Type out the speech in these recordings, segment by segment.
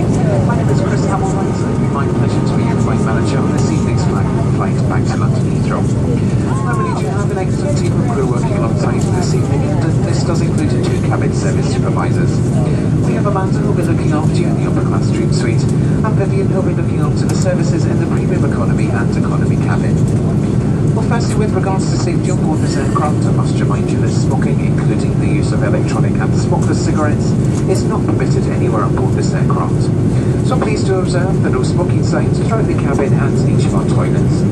My name is Chris Hamilton, and it will be my pleasure to be your flight manager on this evening's flight back to London Heathrow. I really do have an excellent team of crew working alongside me this evening, and this does include 2 cabin service supervisors. We have Amanda who will be looking after you in the upper class dream suite, and Vivian who will be looking after the services in the premium economy and economy cabin. Well, firstly, with regards to safety on board this aircraft, I must remind you that smoking, including the use of electronic and smokeless cigarettes, is not permitted anywhere on board this aircraft. So please do observe the no smoking signs throughout the cabin and each of our toilets.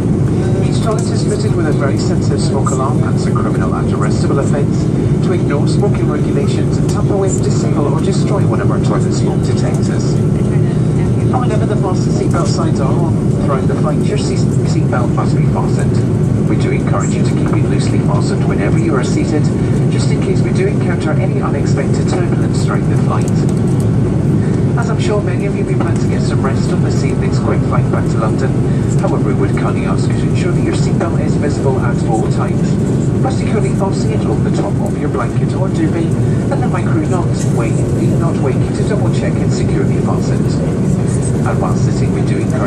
Each toilet is fitted with a very sensitive smoke alarm, and it's a criminal and arrestable offence to ignore smoking regulations and tamper with, disable or destroy one of our toilet smoke detectors. Whenever the fasten seatbelt signs are on throughout the flight, your seatbelt must be fastened. We do encourage you to keep it loosely fastened whenever you are seated, just in case we do encounter any unexpected turbulence during the flight. As I'm sure many of you will plan to get some rest on this evening's quick flight back to London, however we would kindly ask you to ensure that your seatbelt is visible at all times, by securely fastening it over the top of your blanket or duvet, and that my crew need not wake you to double check and securely fasten. And while sitting, we do encourage